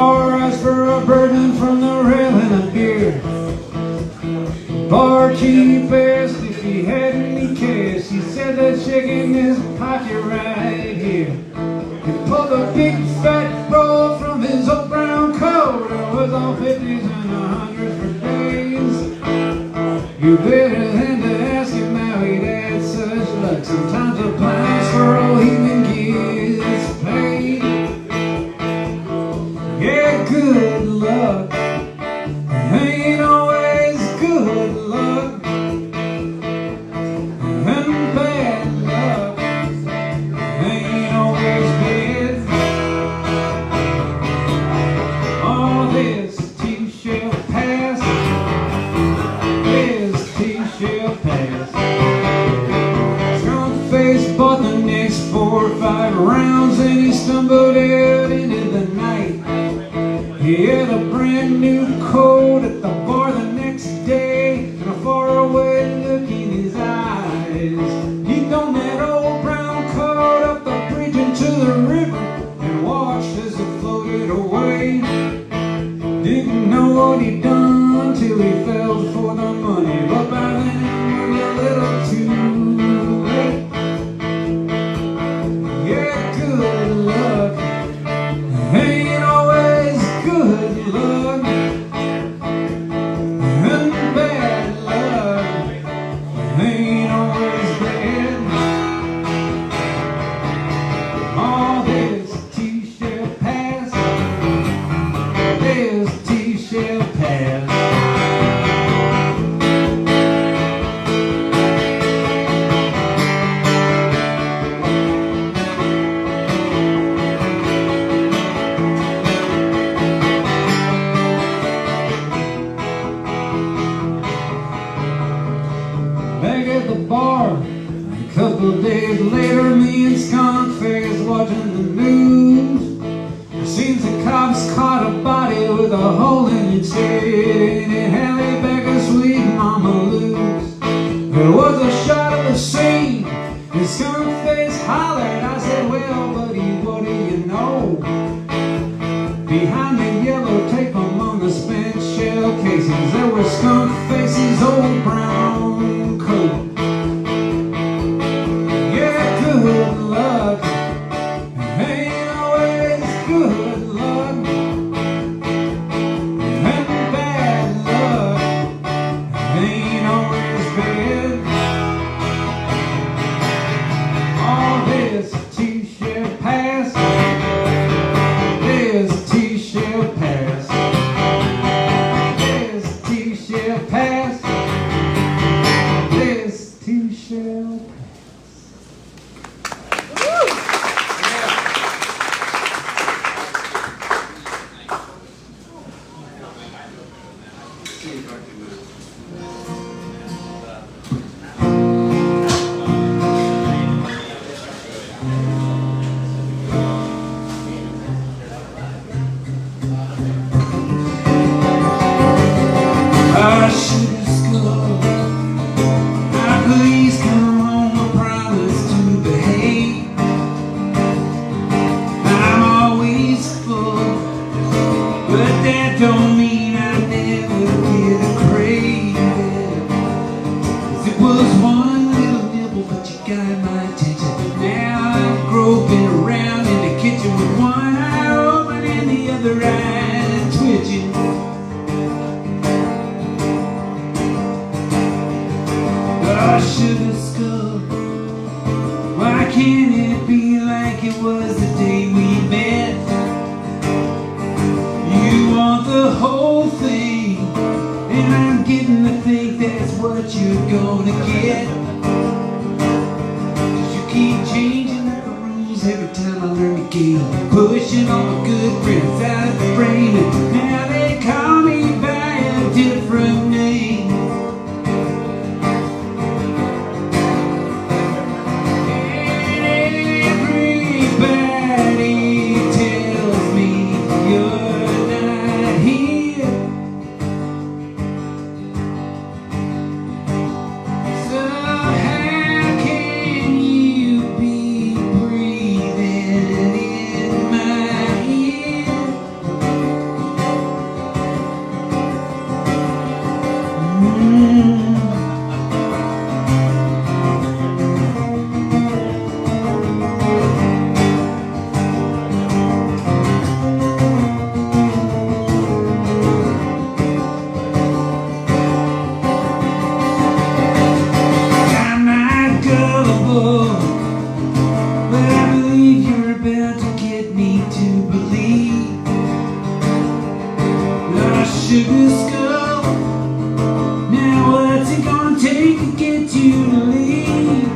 Rise for a burden from the railing of beer. Barkeep asked if he had any cash. He said the check in his pocket right here. He pulled a big fat roll from his old brown coat. It was all 50s and 100s for days. You better than to ask him how he'd had such luck. Sometimes the plans for all he even gets paid. Yeah, good luck ain't always good luck, and bad luck ain't always bad. All this too shall pass, this too shall pass. Skunk face bought the next 4 or 5 rounds and he stumbled out into the night. He had a brand new coat at the bar the next day, and a faraway look in his eyes. He'd thrown that old brown coat up the bridge into the river and watched as it floated away. Didn't know what he'd done till he fell for the money, but by then it was a little too late. Yeah, good luck ain't always good luck, and bad luck ain't always bad. All this too shall pass, this too shall pass. Back at the bar, a couple days later, me and Skunk Face watching the news. It seems the cops caught a body with a hole in its head, and it handed back a sweet mama loose. There was a shot of the scene, and Skunk Face hollered. I said, well, buddy, what do you know? Behind the yellow tape among the spent shell casings, there was Skunk Face's old brown coat. Yeah, good luck ain't always good luck, and bad luck ain't always bad. All this too shall pass, this too shall pass, this too shall pass, this too shall pass. I should have scored. Now please come home, I promise to behave. I'm always full, but that don't mean I never get a craving. 'Cause it was one little nibble, but you got my attention. Now I'm groping around in the kitchen with one eye open and the other eye twitching. I should have scored. Why can't it be like it was the day we met? You want the whole thing, and I'm getting to think that's what you're gonna get. 'Cause you keep changing the rules every time I learn the game, pushing all my good friends out of the frame, and now they call me by a different name. sugar skull. Now what's it gonna take to get you to leave?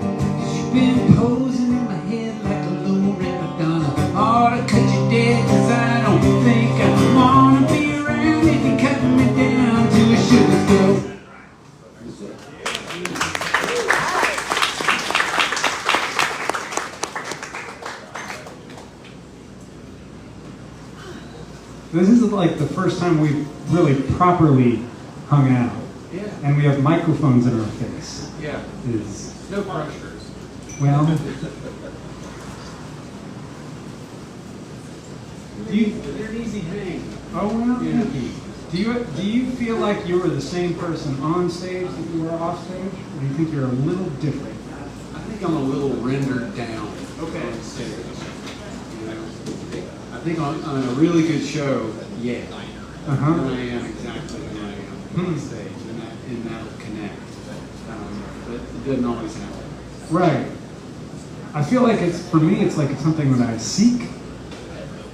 'Cause you've been posing in my head like a low rent Madonna. Ought to cut you dead, 'cause I don't think I wanna be around if you're cutting me down to a sugar skull. This is like the first time we've really properly hung out. Yeah. And we have microphones in our face. Yeah. Is No pressures. well. They're an easy hang. Oh well. Yeah. Do you feel like you were the same person on stage that you were off stage, or do you think you're a little different? I think I'm a little rendered down. Okay. On stage. You know? I think on a really good show, yeah. Uh-huh. And I am exactly who I am on stage, and that'll connect. But it doesn't always happen. Right. I feel like for me, it's like it's something that I seek.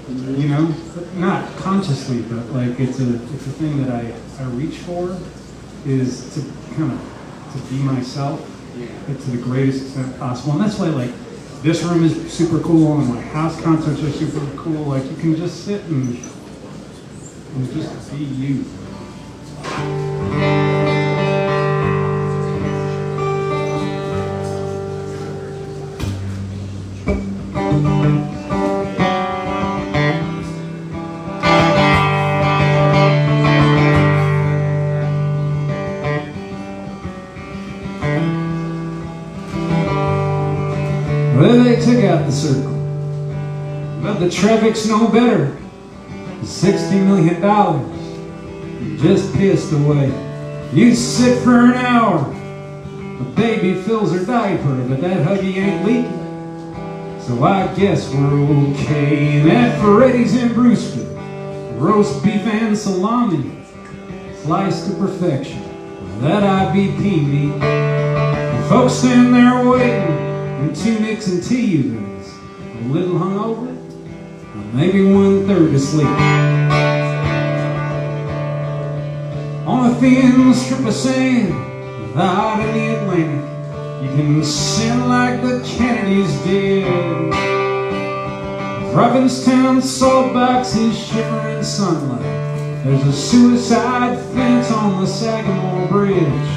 You know, not consciously, but like it's a thing that I reach for, is to kind of to be myself, to the greatest extent possible. And that's why like this room is super cool, and my house concerts are super cool. Like you can just sit and just be you. Well, they took out the circle, but the traffic's no better. $60 million just pissed away. You sit for an hour, the baby fills her diaper, but that huggy ain't leaking. So I guess we're okay. And that Ferretti's in Brewster, roast beef and salami, sliced to perfection. That IBP meat, and folks stand there waiting in tunics and T-U's, a little hungover, or maybe 1/3 asleep. On a thin strip of sand out in the Atlantic, you can sin like the Kennedys did. Provincetown salt boxes shimmer in sunlight. There's a suicide fence on the Sagamore Bridge.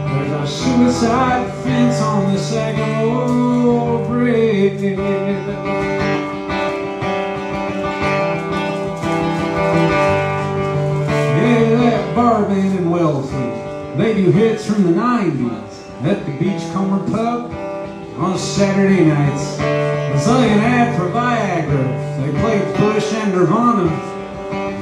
There's a suicide fence on the Sagamore Bridge. Yeah, that bar band in Wellfleet, they do hits from the 90s at the Beachcomber Pub on Saturday nights. It's like an ad for Viagra. They play Bush and Nirvana,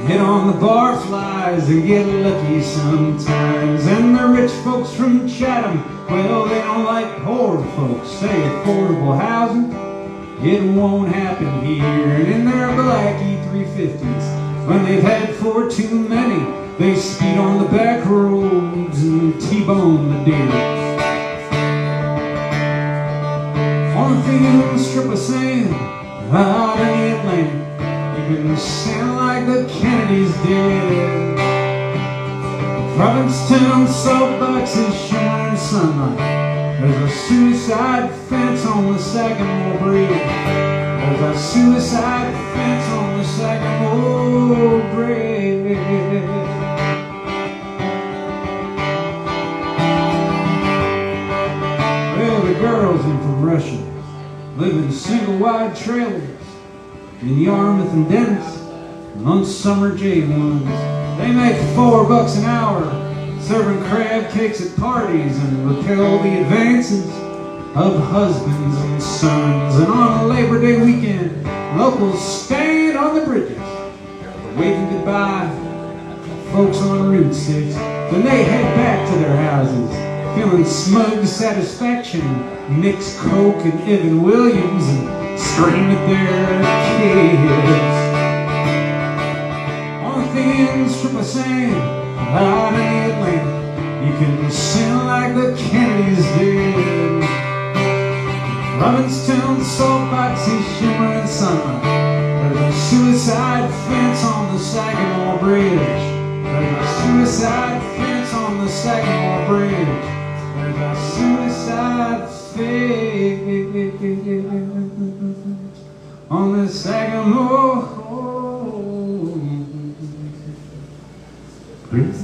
hit on the barflies and get lucky sometimes. And the rich folks from Chatham, well, they don't like poor folks. Say affordable housing, it won't happen here. And in their black E350s, when they've had for too many, they speed on the back roads and T-bone the deer. On a thin strip of sand out in the Atlantic, you can stand like the Kennedys did. Provincetown salt boxes shimmer in sunlight. There's a suicide fence on the Sagamore Bridge. There's a suicide fence on the Sagamore Bridge. Well, the girls in from Russia live in single wide trailers in Yarmouth and Dennis, and on summer J1s. They make $4 an hour, serving crab cakes at parties, and repel the advances of husbands and sons. And on a Labor Day weekend, locals stand on the bridges, waving goodbye to folks on Route 6. Then they head back to their houses, feeling smug satisfaction, mix Coke and Evan Williams, and scream at their kids. On a thin strip of sand out in the Atlantic, you can sin like the Kennedys did. Provincetown salt boxes shimmer in sunlight. There's a suicide fence on the Sagamore Bridge. There's a suicide fence on the Sagamore Bridge. There's a suicide fence on the Sagamore Bridge.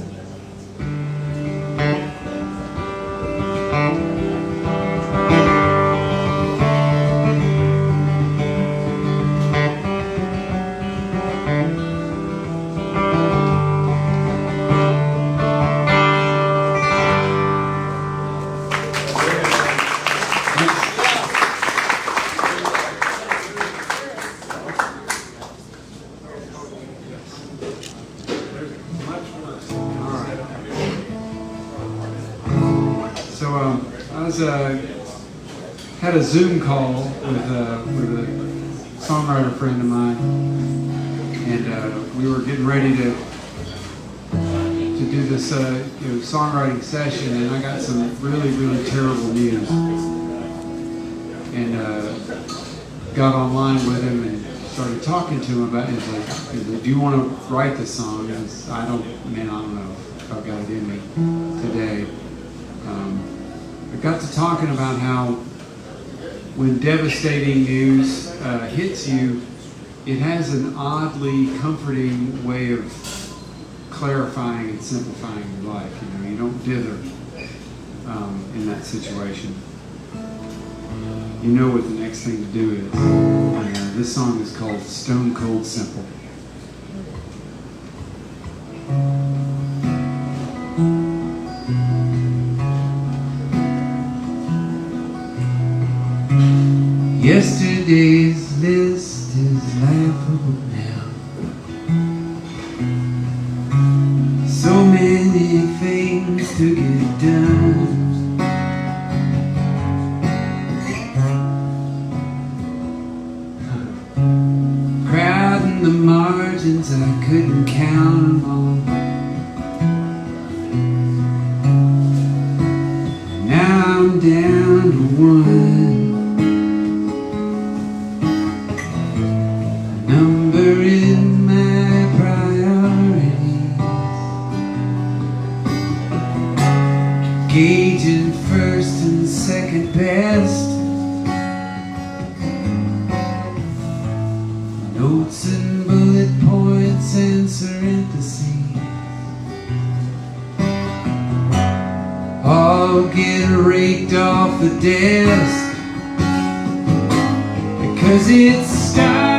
Had a Zoom call with a songwriter friend of mine, and we were getting ready to do this songwriting session, and I got some really terrible news, and got online with him and started talking to him about it. He's like, do you want to write the song? And I don't know if I've got it in me today. I got to talking about how when devastating news hits you, it has an oddly comforting way of clarifying and simplifying your life. You don't dither in that situation. You know what the next thing to do is. This song is called Stone Cold Simple. Yesterday's list is laughable now. So many things to get done. Crowding the margins, I couldn't count them all. Now I'm down to one. Number in my priorities, gauging first and second best, notes and bullet points and parentheses, all get raked off the desk because it's style.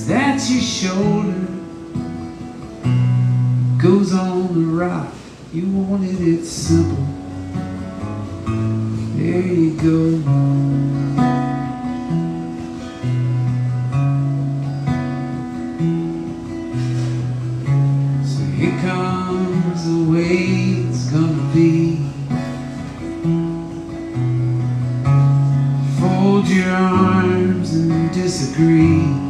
That's your shoulder goes on the rock. You wanted it simple. There you go. So here comes the way it's gonna be. Fold your arms and disagree.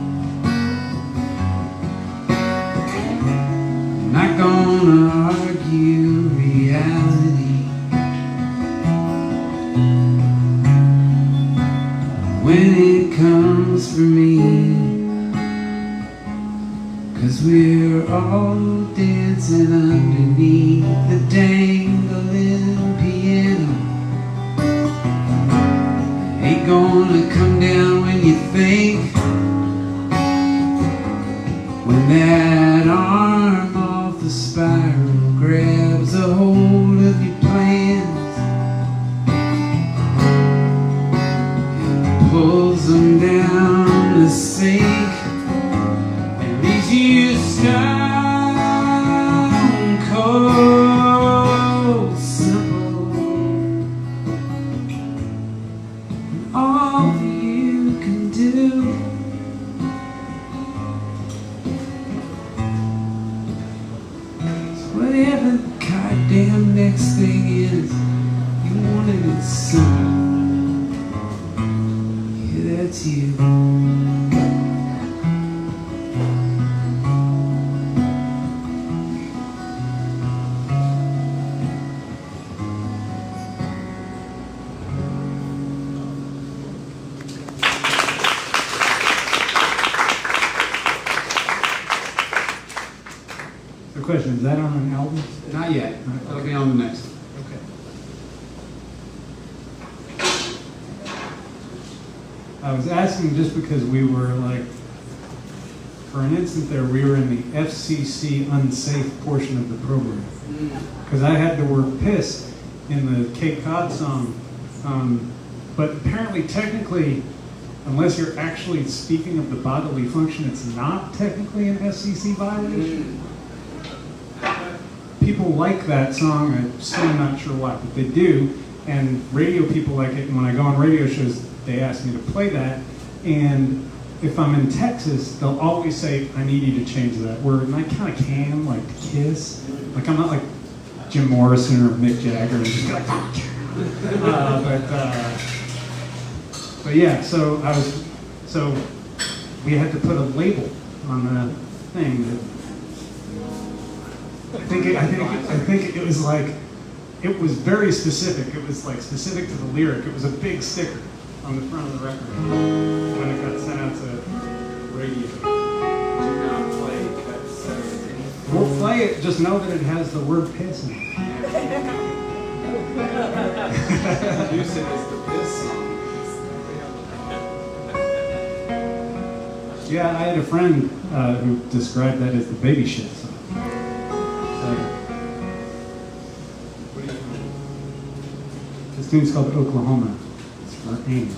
Not gonna argue reality. When it comes for me, 'cause we're all dancing underneath the dangling piano. Ain't gonna come down when you think, when that arm off the spiral grabs a hold of your plans and pulls them down the sink and leaves you stone cold simple. And all you can do whatever the goddamn next thing is, you wanted it simple. Yeah, that's you. question. Is that on an album? Not yet. That'll be on the next one. Okay. I was asking just because we were like, for an instant there, we were in the FCC unsafe portion of the program. Because I had the word piss in the Cape Cod song. But apparently, technically, unless you're actually speaking of the bodily function, it's not technically an FCC violation. People like that song. I'm still not sure why, but they do. And radio people like it. And when I go on radio shows, they ask me to play that. And if I'm in Texas, they'll always say, I need you to change that word. And I kind of can, like kiss. Like I'm not like Jim Morrison or Mick Jagger. And just like, but yeah, so we had to put a label on the thing. I think it was like, it was very specific. It was like specific to the lyric. It was a big sticker on the front of the record when it got sent out to radio. Do not play that setting. We'll play it, just know that it has the word piss in it. Use it as the piss song. Yeah, I had a friend who described that as the baby shit song. What do you This tune's called Oklahoma. It's for Amy.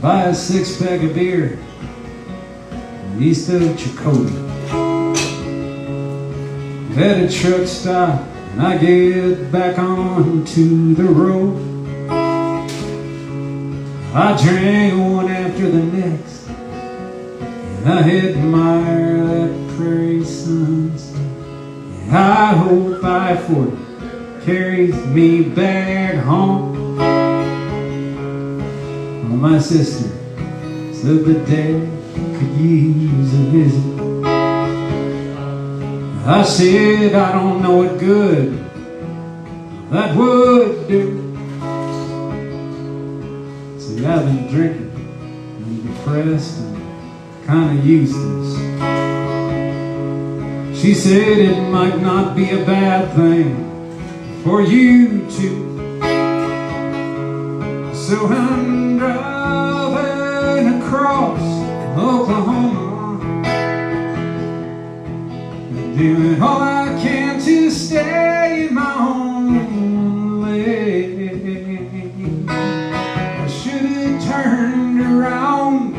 Buy a 6-pack of beer east of Chakotay. At a truck stop, and I get back onto the road. I drank one after the next, and I admire that prairie sunset. And I hope I-40 carries me back home. Well, my sister said that Dad could use a visit. I said I don't know what good that would do. See, I've been drinking and depressed and kind of useless. She said it might not be a bad thing for you to. So I'm driving across Oklahoma, doing all I can to stay in my own lane. I should have turned around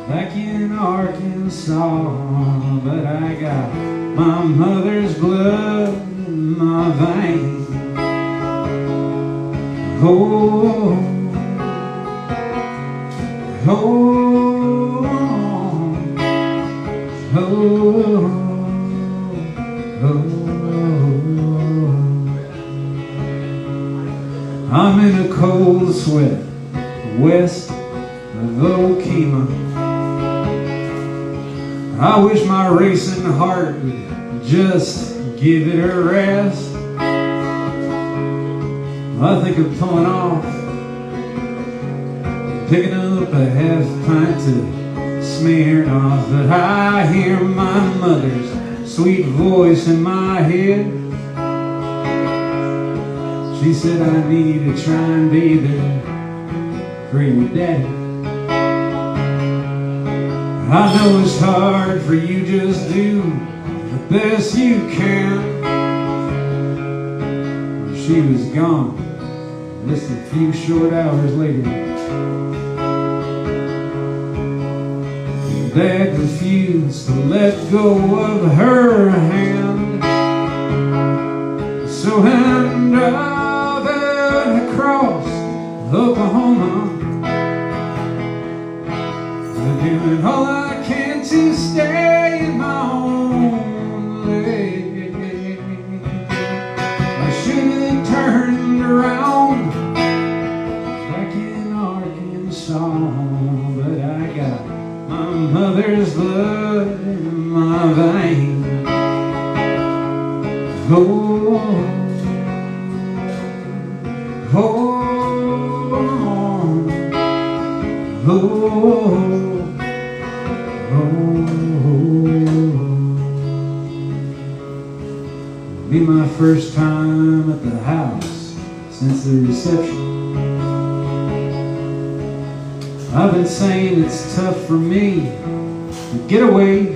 back in Arkansas, but I got my mother's blood in my veins. Oh, oh, oh, oh. I'm in a cold sweat west of Okema. I wish my racing heart would just give it a rest. I think of pulling off, picking up a half pint to Smirnoff, but I hear my mother's sweet voice in my head. She said I need to try and be there for your daddy. I know it's hard for you, just do the best you can. She was gone just a few short hours later. Dad refused to let go of her hand. So I'm driving across Oklahoma, doing all I can to stay in my own lane. I should have turned around back in Arkansas, but I got my mother's blood in my veins. Oh, oh, be my first time at the house since the reception. I've been saying it's tough for me to get away.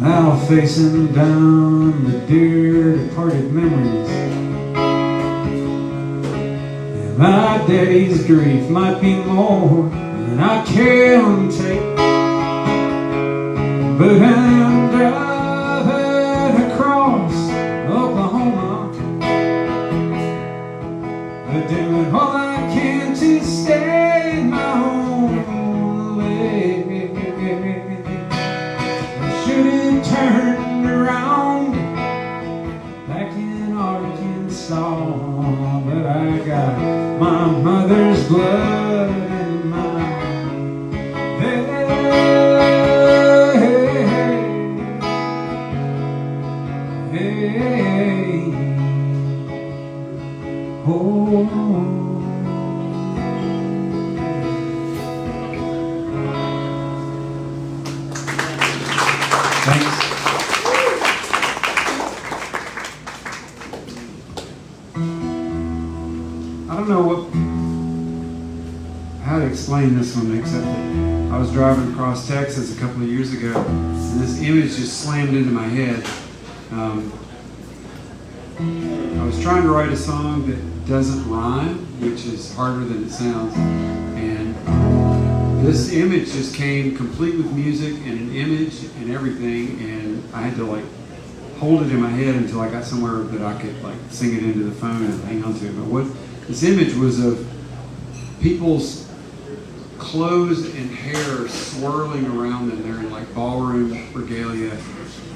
Now facing down the dear departed memories, and my daddy's grief might be more than I can take. But I'm driving across Oklahoma, doing all I can to stay my own way. I should have turned around back in Arkansas, but I got my mother's blood in my veins. Oh, thanks. I don't know how to explain this one, except that I was driving across Texas a couple of years ago, and this image just slammed into my head. I was trying to write a song that doesn't rhyme, which is harder than it sounds, and this image just came complete with music and an image and everything, and I had to like hold it in my head until I got somewhere that I could like sing it into the phone and hang on to it. But what this image was of people's clothes and hair swirling around them. They're in like ballroom regalia,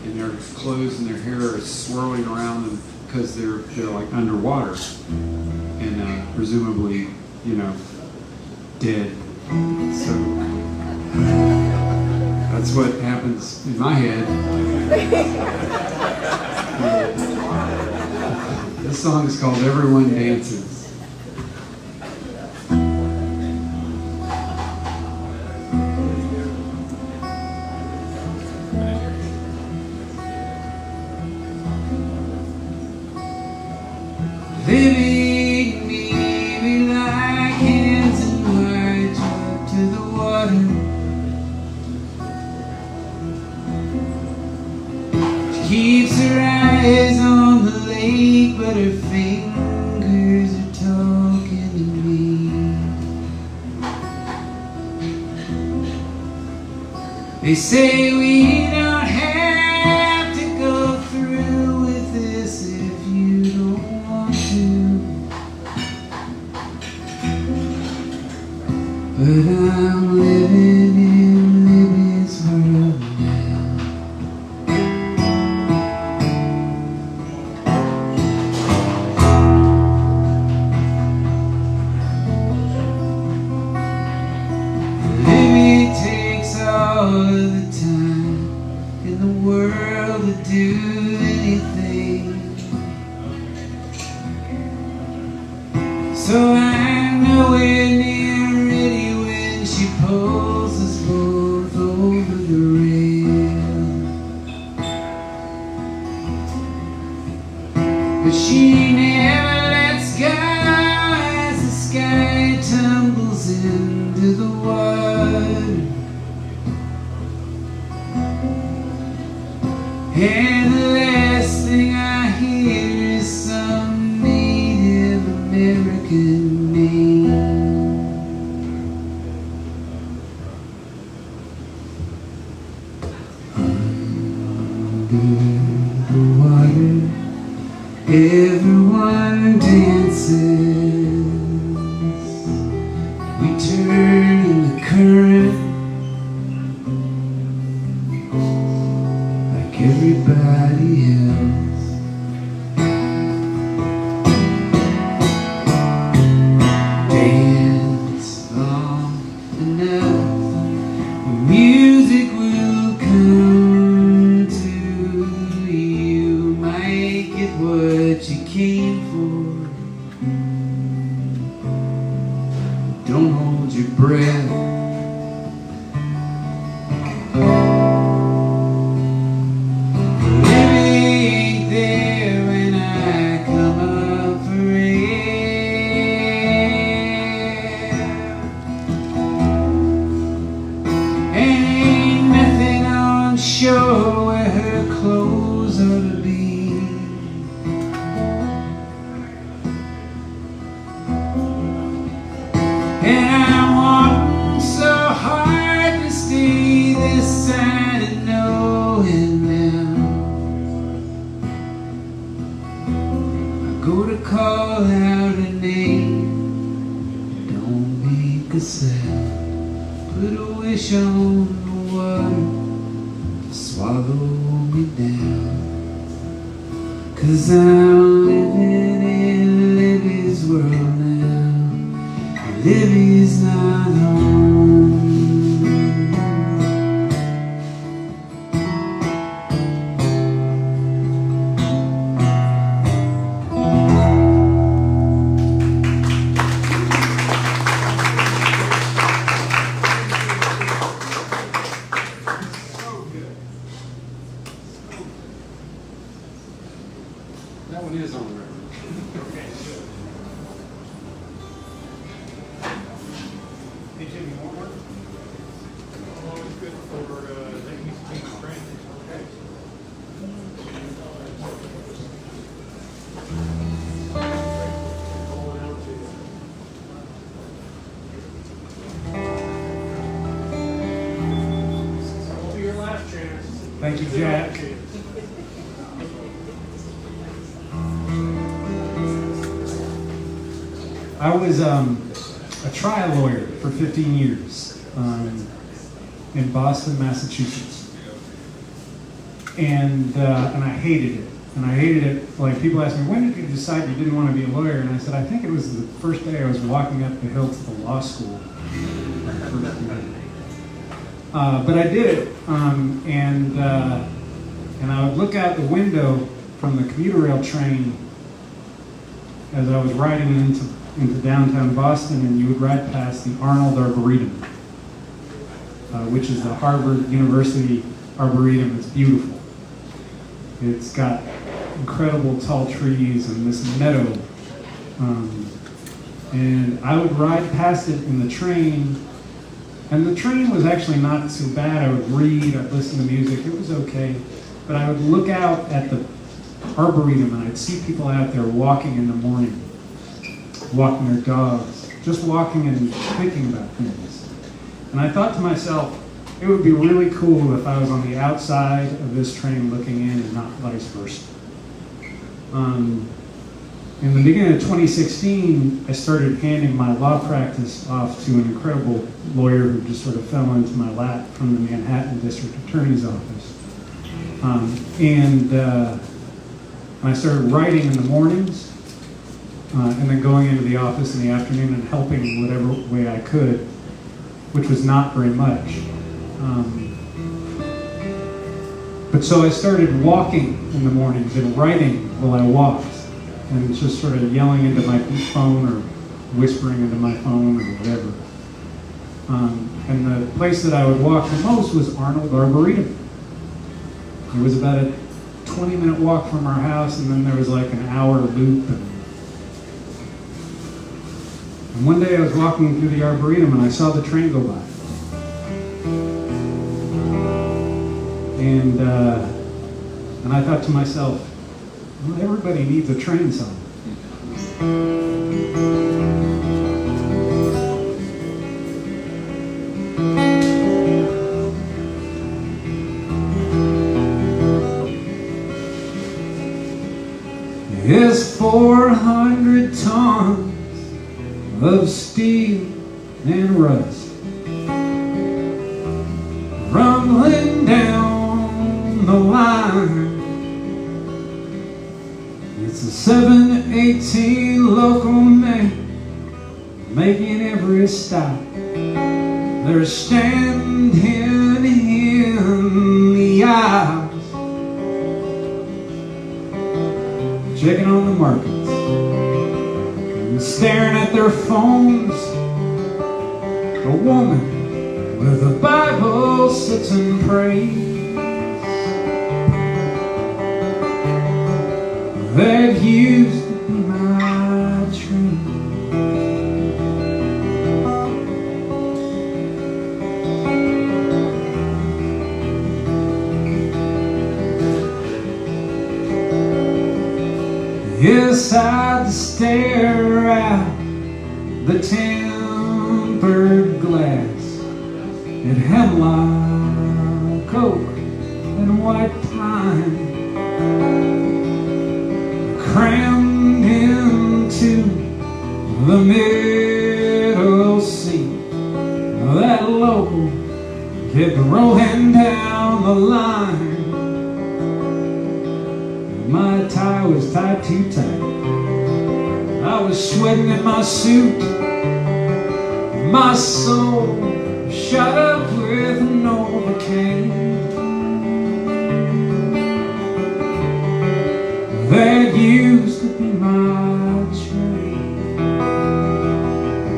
and their clothes and their hair are swirling around them because they're like underwater and presumably, you know, dead. So that's what happens in my head. This song is called "Everyone Dances." Living maybe like hands and words up to the water. She keeps her eyes on the lake, but her fingers are talking to me. They say we don't have to go through with this if you don't want to, but I'm living in Libby's world now. Libby takes all of the time in the world to do anything, so I'm nowhere near ready when she pulls us both over the rail. But she never lets go as the sky tumbles into the water, and the last thing I hear is some Native American name. Under the water, everyone dances. We turn the current like everybody else. Dance long enough, the music will come to sad and knowing now. I go to call out a name, don't make a sound. Put a wish on the water to swallow me down. 'Cause I'm living in Libby's world now. Libby's not home. That one is on the record. Hey Jimmy, you want one? Always good for taking these things for granted. Okay. Will be your last chance. Thank you, Jack. I was a trial lawyer for 15 years in Boston, Massachusetts, and I hated it. And I hated it. Like, people ask me, when did you decide you didn't want to be a lawyer? And I said, I think it was the first day I was walking up the hill to the law school. But I did it, and I would look out the window from the commuter rail train as I was riding into downtown Boston, and you would ride past the Arnold Arboretum, which is the Harvard University Arboretum. It's beautiful. It's got incredible tall trees and this meadow. And I would ride past it in the train, and the train was actually not so bad. I would read, I'd listen to music, it was okay. But I would look out at the Arboretum and I'd see people out there walking in the morning, walking their dogs, just walking and thinking about things. And I thought to myself, it would be really cool if I was on the outside of this train looking in and not vice versa. In the beginning of 2016, I started handing my law practice off to an incredible lawyer who just sort of fell into my lap from the Manhattan District Attorney's Office. And I started writing in the mornings, and then going into the office in the afternoon and helping whatever way I could, which was not very much. But so I started walking in the mornings and writing while I walked, and just sort of yelling into my phone or whispering into my phone or whatever. And the place that I would walk the most was Arnold Arboretum. It was about a 20-minute walk from our house, and then there was like an hour loop. And one day I was walking through the Arboretum and I saw the train go by. And I thought to myself, well, everybody needs a train song. There's 400 tons of steel and rust rumbling down the line. It's a 718 local man making every stop. They're standing in the aisles, checking on the markets and staring at their phones. A woman with a Bible sits and prays. That used to be my dream. Yes, I'd stare at the tempered glass. It had lots white pine crammed into the middle seat. That local kept rolling down the line. My tie was tied too tight. I was sweating in my suit. My soul shot up with an Novocaine. That used to be my train.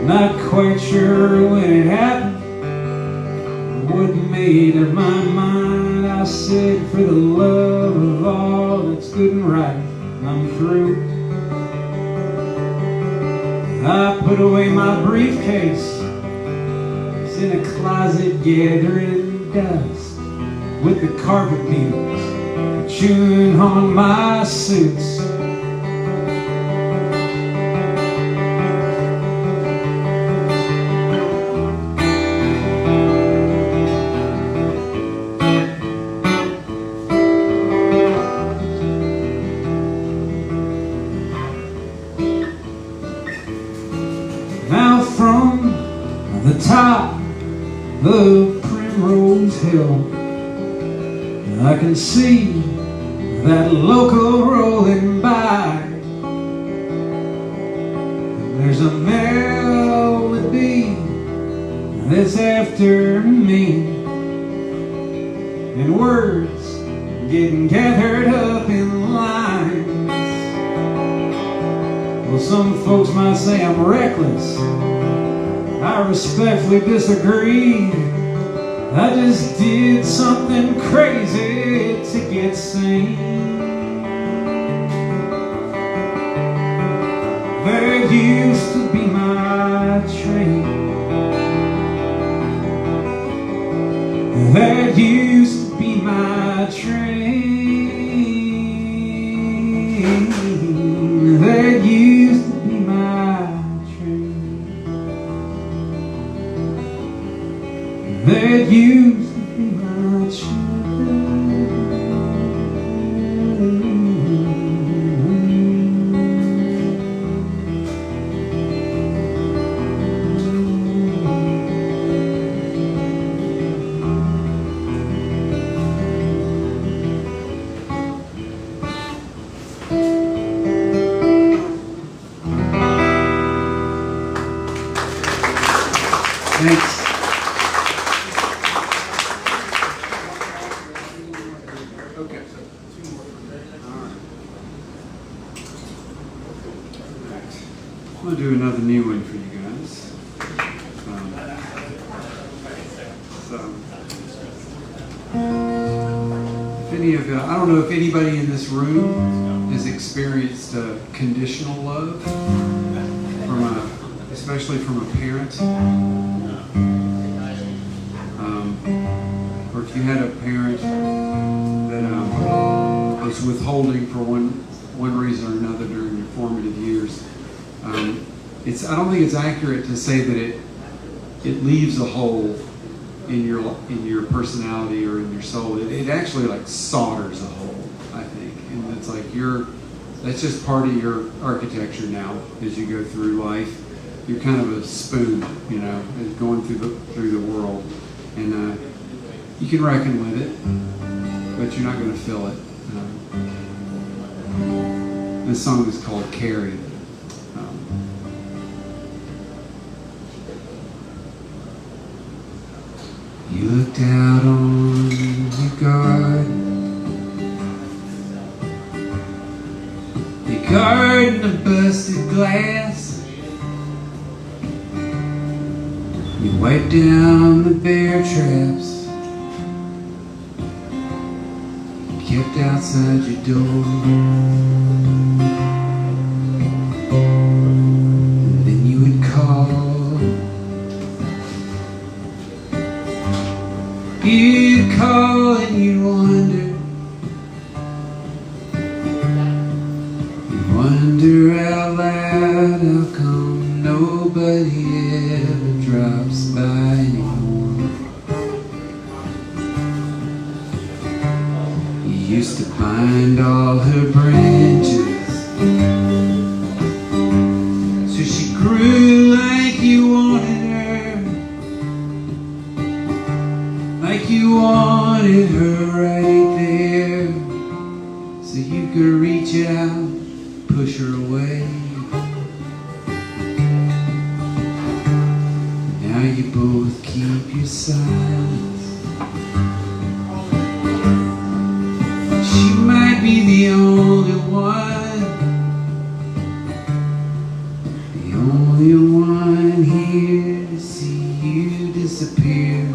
Not quite sure when it happened, what made up my mind. I said, for the love of all that's good and right, I'm through. I put away my briefcase. It's in a closet gathering dust, with the carpet beetles chewing on my suits. Now from the top of Primrose Hill, I can see that local rolling by. There's a melody that's after me, and words getting gathered up in lines. Well, some folks might say I'm reckless. I respectfully disagree. I just did something crazy to get sane. There used to be my train. There used to be my train. There used to be my train. There used to be my train. Thanks. Okay. I'm going to do another new one for you guys. If any of you, I don't know if anybody in this room has experienced conditional love especially from a parent. Or if you had a parent that was withholding for one reason or another during your formative years. I don't think it's accurate to say that it leaves a hole in your personality or in your soul. It actually like solders a hole, I think, and it's like that's just part of your architecture now as you go through life. You're kind of a spoon, going through the world, and you can reckon with it, but you're not going to fill it. This song is called "Carry." You looked out on your garden of busted glass. You wiped down the bear traps you kept outside your door. And then you would call. You'd call and you'd wonder. You'd wonder out loud how come nobody ever drops by anymore. used to bind all her branches so she grew like you wanted her, like you wanted her right there, so you could reach out, push her away. Now you both keep your silence. She might be the only one here to see you disappear.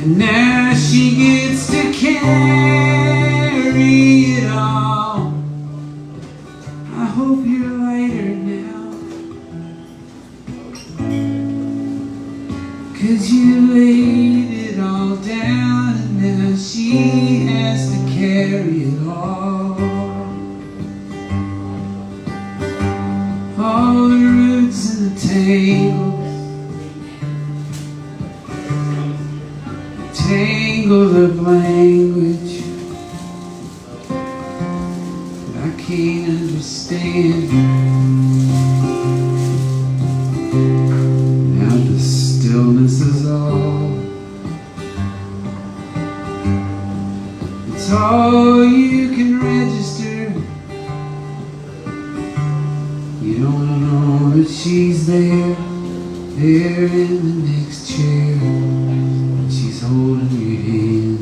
And now she gets to carry it all. I hope you're lighter now, 'cause you laid it all down, and now she has to carry it all the roots and the tangles of language that I can't understand. Now the stillness is all, it's all you can register. You don't know that she's there in the next chair. She's holding your hand.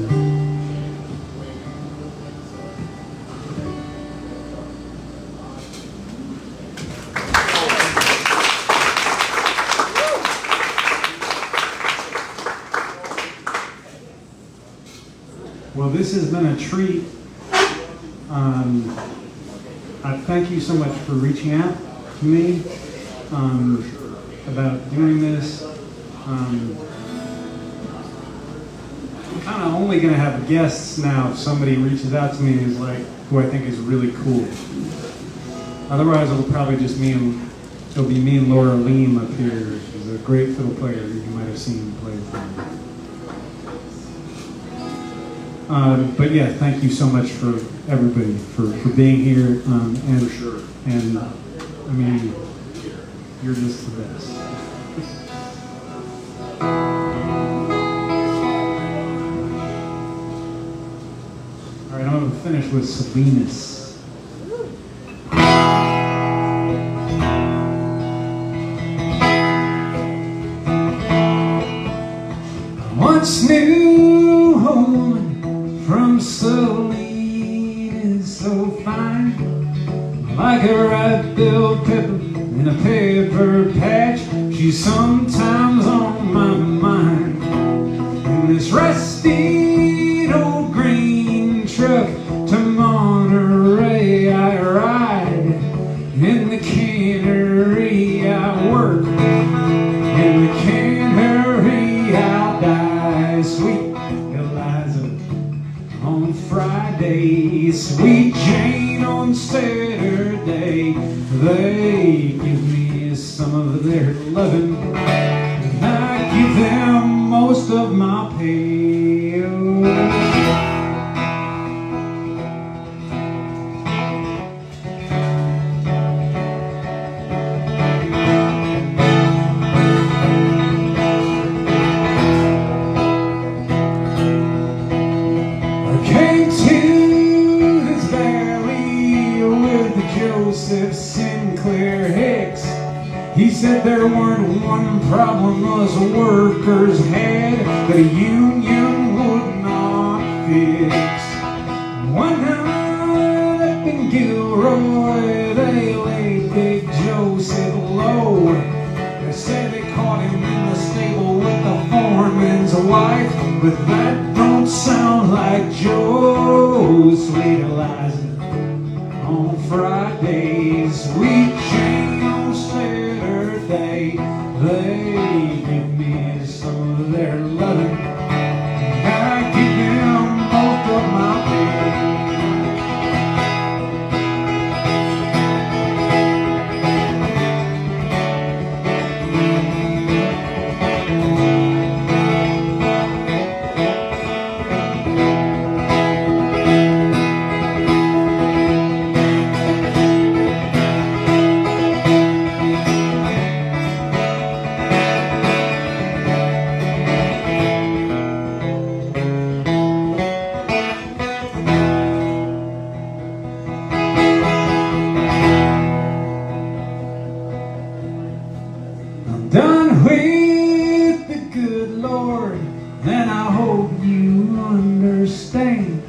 Well, this has been a treat. I thank you so much for reaching out to me about doing this. I'm kind of only going to have guests now if somebody reaches out to me and is like, who I think is really cool. Otherwise, it'll probably just it'll be me and Laura Leem up here. She's a great fiddle player that you might have seen play with me. But yeah, thank you so much for everybody for being here. And For sure. And I mean, you're just the best. All right, I'm going to finish with Salinas. Once knew a woman from Salinas, so fine, like a ripe bell pepper in a paper patch. She's sometimes on my mind. In this rusty old green truck to Monterey I ride. In the cannery I work, in the cannery I'll die. Sweet Eliza on Friday, sweet Jane on Saturday. They give me some of their loving, and I give them most of my pay. Joseph Sinclair Hicks, he said there weren't one problem us workers had that a union would not fix. One night up in Gilroy, they laid Big Joseph low. They said they caught him in the stable with the foreman's wife, but that don't sound like Joe. Sweet Eliza on Friday, sweet Jane on Saturday. They give me some of their loving, and I give them most of my pay. hope you understand.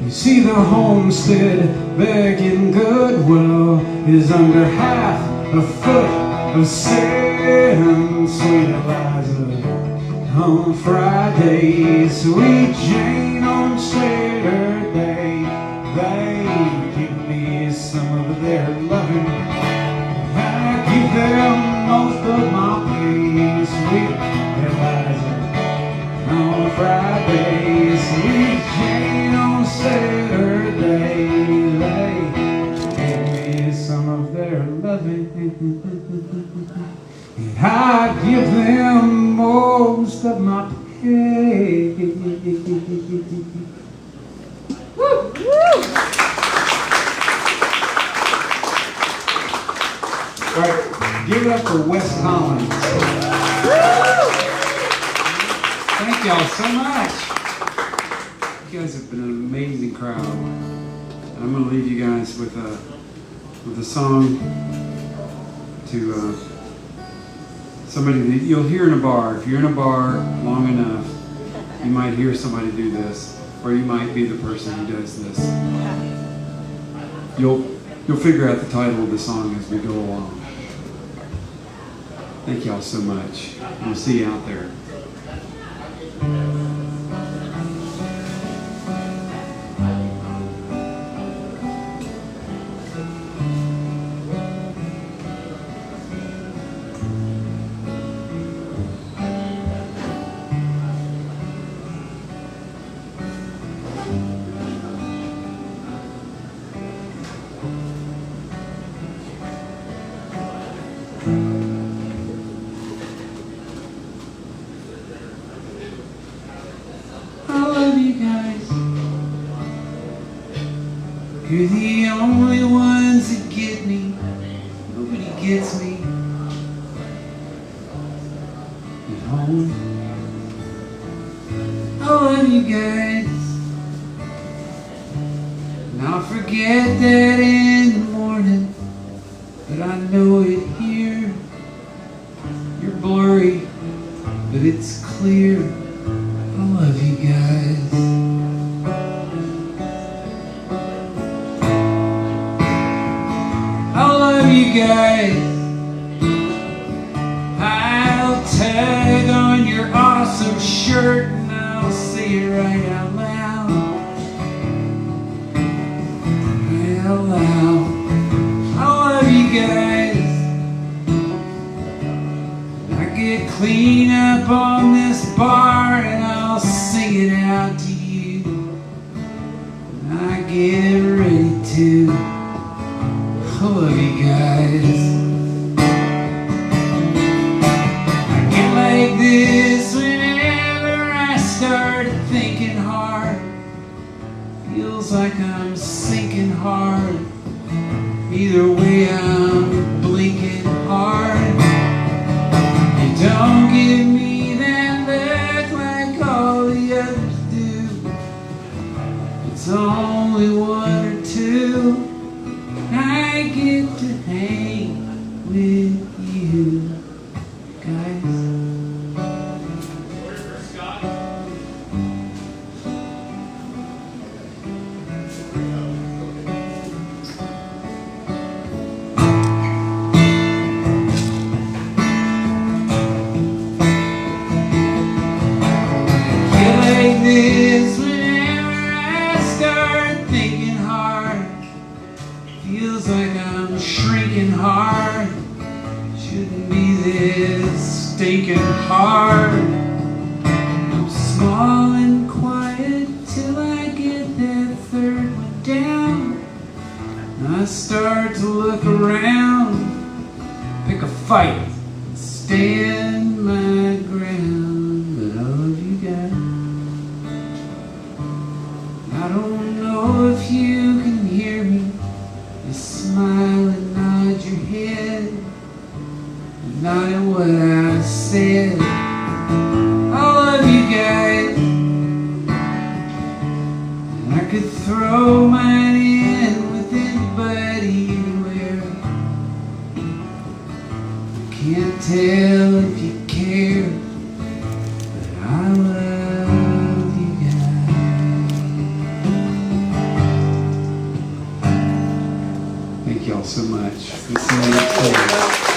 You see, the homestead back in Goodwill is under half a foot of sand. Sweet Eliza on Friday, sweet Jane on Saturday. They give me some of their loving. I give them most of my pay. Sweet Eliza on Friday, sweet Jane on Saturday. They give me some of their loving, and I give them most of my pay. Woo! All right, give it up for Wes Collins. Thank y'all so much. You guys have been an amazing crowd. I'm going to leave you guys with a song to somebody that you'll hear in a bar. If you're in a bar long enough, you might hear somebody do this, or you might be the person who does this. You'll figure out the title of the song as we go along. Thank y'all so much. We'll see you out there. You're the only ones that get me. Nobody gets me at home. I love you guys. And I'll forget that in the morning, but I know it here. You're blurry, but it's clear. I love you guys. You guys, I'll tag on your awesome shirt and I'll say it right out loud. Right out loud. I love you guys. I get clean up on this bar and I'll sing it out to you. And I get ready to. I love you guys. I get like this whenever I start thinking hard. Feels like I'm sinking hard. Either way I'm blinking hard. You don't give me that look like all the others do. It's only one or two. I get to hang with you guys. Feel like this whenever I start thinking hard. Feels like I'm shrinking hard. Shouldn't be this stinking hard. I'm small and quiet till I get that third one down. I start to look around, pick a fight, stand my ground. But I love you guys. I don't know if you can hear me. You smile and nod your head, not at what I said. I love you guys. And I could throw mine in with anybody anywhere. Can't tell if you care, but I love Thank y'all so much. We'll see you next time.